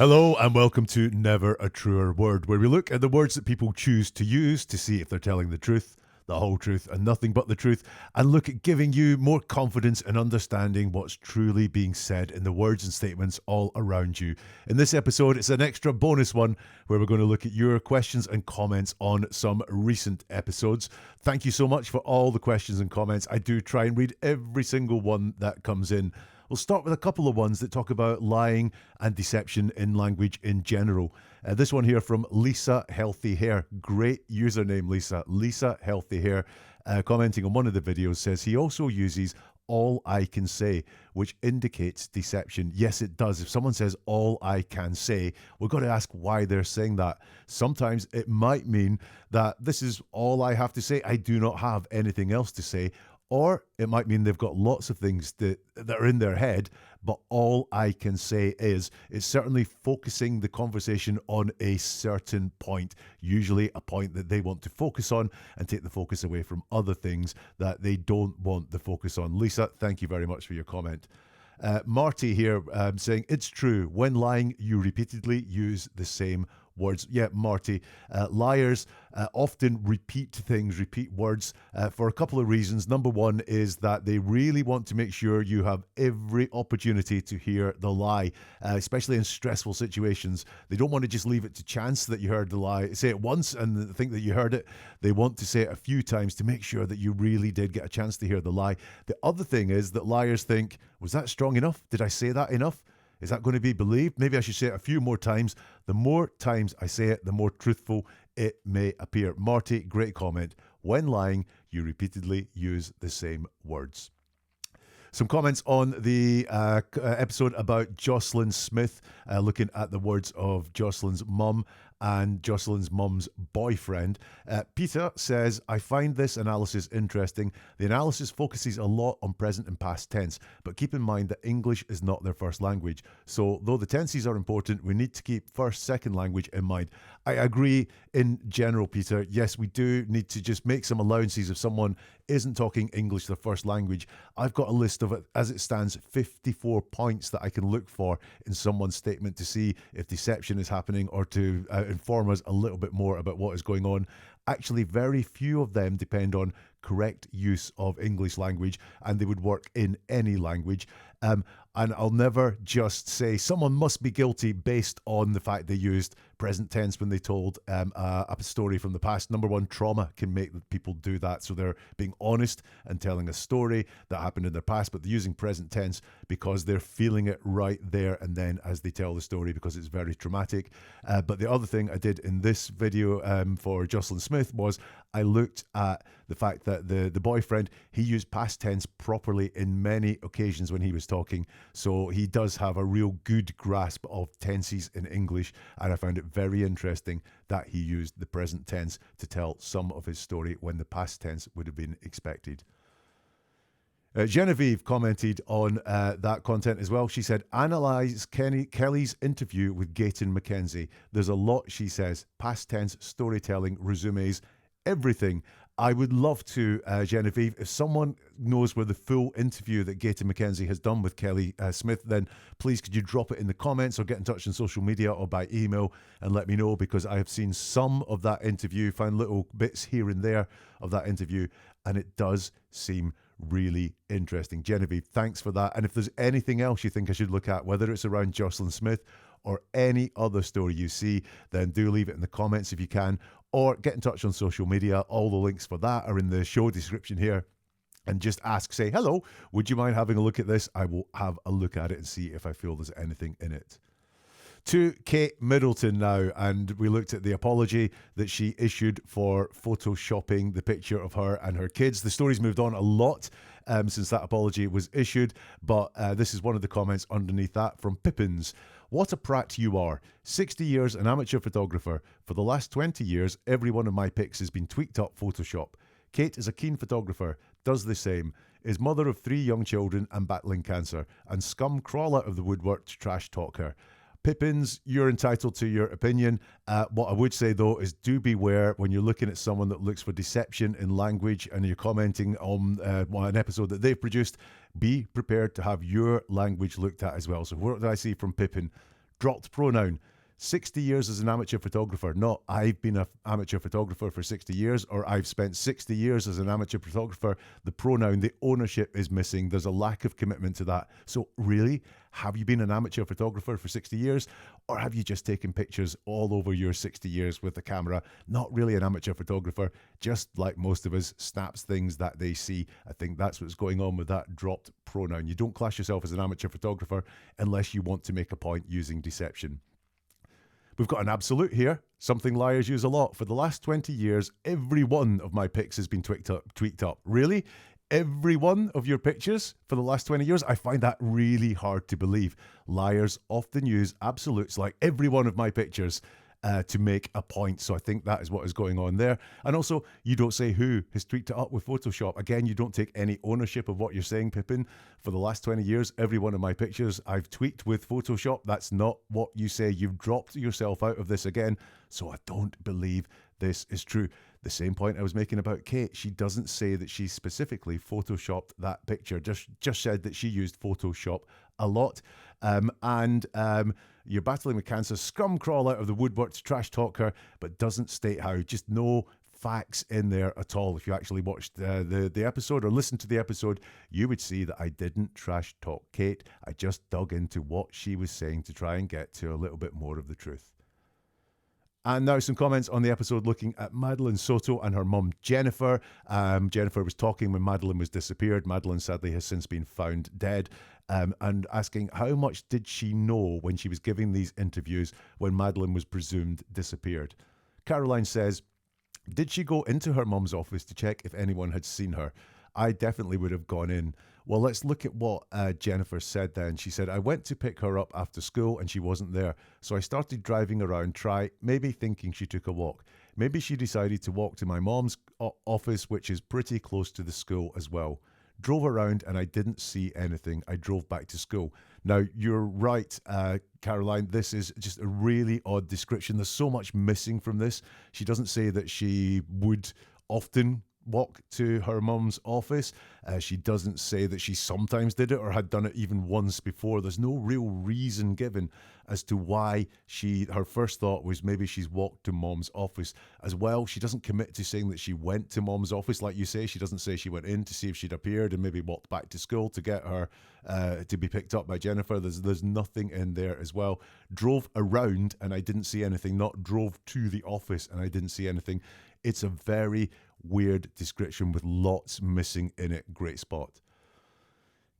Hello and welcome to Never a Truer Word, where we look at the words that people choose to use to see if they're telling the truth, the whole truth, and nothing but the truth, and look at giving you more confidence in understanding what's truly being said in the words and statements all around you. In this episode, it's an extra bonus one where we're going to look at your questions and comments on some recent episodes. Thank you so much for all the questions and comments. I do try and read every single one that comes in. We'll start with a couple of ones that talk about lying and deception in language in general. This one here from Lisa Healthy Hair. Great username, Lisa. Lisa Healthy Hair, commenting on one of the videos, says he also uses all I can say, which indicates deception. Yes, it does. If someone says all I can say, we've got to ask why they're saying that. Sometimes it might mean that this is all I have to say. I do not have anything else to say. Or it might mean they've got lots of things that are in their head, but all I can say is, it's certainly focusing the conversation on a certain point, usually a point that they want to focus on and take the focus away from other things that they don't want the focus on. Lisa, thank you very much for your comment. Marty here saying, it's true, when lying, you repeatedly use the same words. Yeah, Marty, liars often repeat things, repeat words for a couple of reasons. Number one is that they really want to make sure you have every opportunity to hear the lie, especially in stressful situations. They don't want to just leave it to chance that you heard the lie. Say it once and think that you heard it. They want to say it a few times to make sure that you really did get a chance to hear the lie. The other thing is that liars think, was that strong enough? Did I say that enough? Is that going to be believed? Maybe I should say it a few more times. The more times I say it, the more truthful it may appear. Marty, great comment. When lying, you repeatedly use the same words. Some comments on the episode about Joslin Smith, looking at the words of Joslin's mum and Joslin's mum's boyfriend. Peter says, I find this analysis interesting. The analysis focuses a lot on present and past tense, but keep in mind that English is not their first language. So though the tenses are important, we need to keep first, second language in mind. I agree in general, Peter. Yes, we do need to just make some allowances if someone isn't talking English their first language. I've got a list of it, as it stands, 54 points that I can look for in someone's statement to see if deception is happening or to inform us a little bit more about what is going on. Actually, very few of them depend on correct use of English language, and they would work in any language. And I'll never just say someone must be guilty based on the fact they used present tense when they told a story from the past. Number one, trauma can make people do that. So they're being honest and telling a story that happened in their past, but they're using present tense because they're feeling it right there and then as they tell the story, because it's very traumatic. But the other thing I did in this video for Joslin Smith was I looked at the fact that the boyfriend, he used past tense properly in many occasions when he was talking. So he does have a real good grasp of tenses in English. And I found it very interesting that he used the present tense to tell some of his story when the past tense would have been expected. Genevie commented on that content as well. She said, analyse Kelly's interview with Gayton McKenzie. There's a lot, she says, past tense, storytelling, resumes, everything. I would love to, Genevieve, if someone knows where the full interview that Gayton McKenzie has done with Kelly Smith, then please could you drop it in the comments or get in touch on social media or by email and let me know, because I have seen some of that interview, found little bits here and there of that interview, and it does seem really interesting. Genevieve, thanks for that. And if there's anything else you think I should look at, whether it's around Joslin Smith or any other story you see, then do leave it in the comments if you can, or get in touch on social media. All the links for that are in the show description here. And just ask, say, hello, would you mind having a look at this? I will have a look at it and see if I feel there's anything in it. To Kate Middleton now, and we looked at the apology that she issued for photoshopping the picture of her and her kids. The story's moved on a lot since that apology was issued, but this is one of the comments underneath that from Pippins. What a prat you are. 60 years an amateur photographer. For the last 20 years, every one of my pics has been tweaked up Photoshop. Kate is a keen photographer, does the same, is mother of 3 young children and battling cancer, and scum crawl out of the woodwork to trash talk her. Pippins, you're entitled to your opinion. What I would say, though, is do beware when you're looking at someone that looks for deception in language and you're commenting on an episode that they've produced. Be prepared to have your language looked at as well. So what did I see from Pippin? Dropped pronoun. 60 years as an amateur photographer. Not I've been an amateur photographer for 60 years or I've spent 60 years as an amateur photographer. The pronoun, the ownership is missing. There's a lack of commitment to that. So really, have you been an amateur photographer for 60 years or have you just taken pictures all over your 60 years with the camera? Not really an amateur photographer, just like most of us, snaps things that they see. I think that's what's going on with that dropped pronoun. You don't class yourself as an amateur photographer unless you want to make a point using deception. We've got an absolute here, something liars use a lot. For the last 20 years, every one of my pics has been tweaked up. Really? Every one of your pictures for the last 20 years? I find that really hard to believe. Liars often use absolutes like every one of my pictures to make a point. So I think that is what is going on there. And also, you don't say who has tweaked it up with Photoshop. Again, you don't take any ownership of what you're saying, Pippin. For the last 20 years, every one of my pictures I've tweaked with Photoshop. That's not what you say. You've dropped yourself out of this again. So I don't believe this is true. The same point I was making about Kate. She doesn't say that she specifically Photoshopped that picture. Just said that she used Photoshop a lot. You're battling with cancer, scum crawl out of the woodwork to trash talk her, but doesn't state how. Just no facts in there at all. If you actually watched the episode or listened to the episode, you would see that I didn't trash talk Kate. I just dug into what she was saying to try and get to a little bit more of the truth. And now some comments on the episode looking at Madeline Soto and her mum, Jennifer. Jennifer was talking when Madeline was disappeared. Madeline sadly has since been found dead. And asking how much did she know when she was giving these interviews when Madeline was presumed disappeared. Caroline says, did she go into her mum's office to check if anyone had seen her? I definitely would have gone in. Well, let's look at what Jennifer said then. She said, I went to pick her up after school and she wasn't there. So I started driving around, maybe thinking she took a walk. Maybe she decided to walk to my mom's office, which is pretty close to the school as well. Drove around and I didn't see anything. I drove back to school. Now, you're right, Caroline. This is just a really odd description. There's so much missing from this. She doesn't say that she would often walk to her mum's office. She doesn't say that she sometimes did it or had done it even once before. There's no real reason given as to why her first thought was maybe she's walked to mom's office as well. She doesn't commit to saying that she went to mom's office like you say. She doesn't say she went in to see if she'd appeared and maybe walked back to school to get her to be picked up by Jennifer. There's nothing in there as well. Drove around and I didn't see anything, not drove to the office and I didn't see anything. It's a very weird description with lots missing in it. Great spot.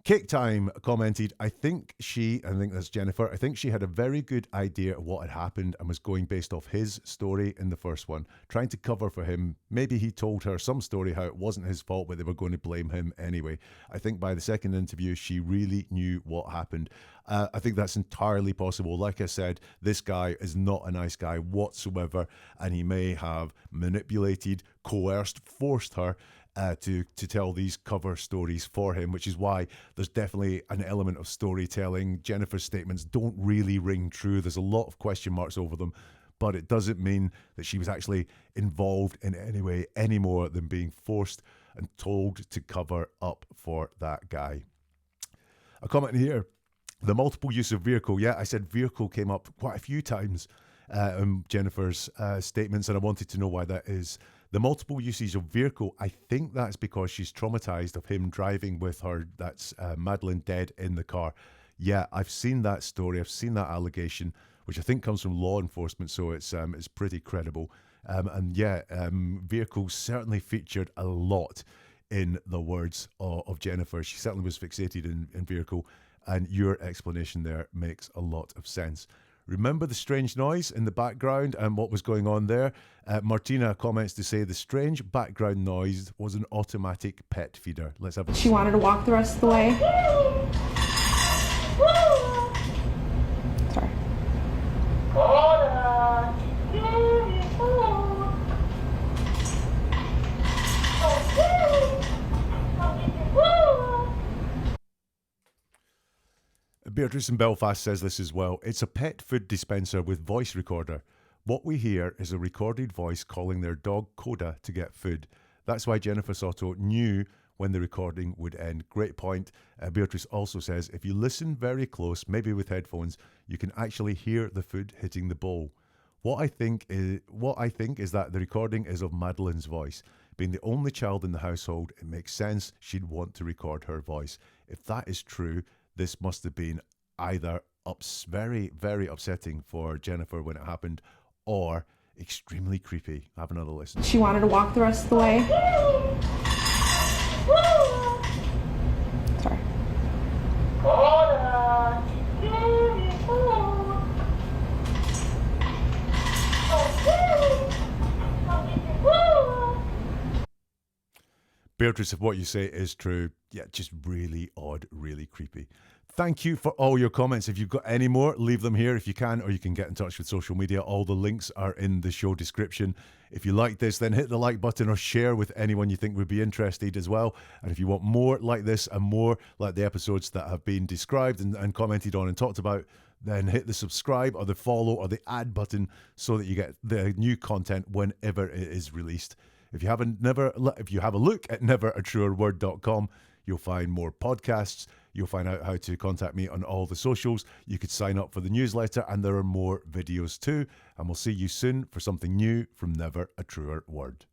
Cake Time commented, I think that's Jennifer, I think she had a very good idea of what had happened and was going based off his story in the first one, trying to cover for him. Maybe he told her some story how it wasn't his fault, but they were going to blame him anyway. I think by the second interview, she really knew what happened. I think that's entirely possible. Like I said, this guy is not a nice guy whatsoever, and he may have manipulated, coerced, forced her to tell these cover stories for him, which is why there's definitely an element of storytelling. Jennifer's statements don't really ring true. There's a lot of question marks over them, but it doesn't mean that she was actually involved in any way any more than being forced and told to cover up for that guy. A comment here, the multiple use of vehicle. Yeah, I said vehicle came up quite a few times in Jennifer's statements, and I wanted to know why that is. The multiple usage of vehicle, I think that's because she's traumatized of him driving with her. That's Madeline dead in the car. Yeah, I've seen that story. I've seen that allegation, which I think comes from law enforcement, so it's pretty credible. Vehicle certainly featured a lot in the words of Jennifer. She certainly was fixated in vehicle, and your explanation there makes a lot of sense. Remember the strange noise in the background and what was going on there? Martina comments to say the strange background noise was an automatic pet feeder. Let's have a She wanted to walk the rest of the way. Sorry. Beatrice in Belfast says this as well. It's a pet food dispenser with voice recorder. What we hear is a recorded voice calling their dog Coda to get food. That's why Jennifer Soto knew when the recording would end. Great point. Beatrice also says, if you listen very close, maybe with headphones, you can actually hear the food hitting the bowl. What I think is that the recording is of Madeline's voice. Being the only child in the household, it makes sense she'd want to record her voice. If that is true, this must have been either very, very upsetting for Jennifer when it happened, or extremely creepy. Have another listen. She wanted to walk the rest of the way. Sorry. Beatrice, if what you say is true, yeah, just really odd, really creepy. Thank you for all your comments. If you've got any more, leave them here if you can, or you can get in touch with social media. All the links are in the show description. If you like this, then hit the like button or share with anyone you think would be interested as well. And if you want more like this and more like the episodes that have been described and commented on and talked about, then hit the subscribe or the follow or the add button so that you get the new content whenever it is released. If you have a look at neveratruerword.com, you'll find more podcasts. You'll find out how to contact me on all the socials. You could sign up for the newsletter, and there are more videos too. And we'll see you soon for something new from Never a Truer Word.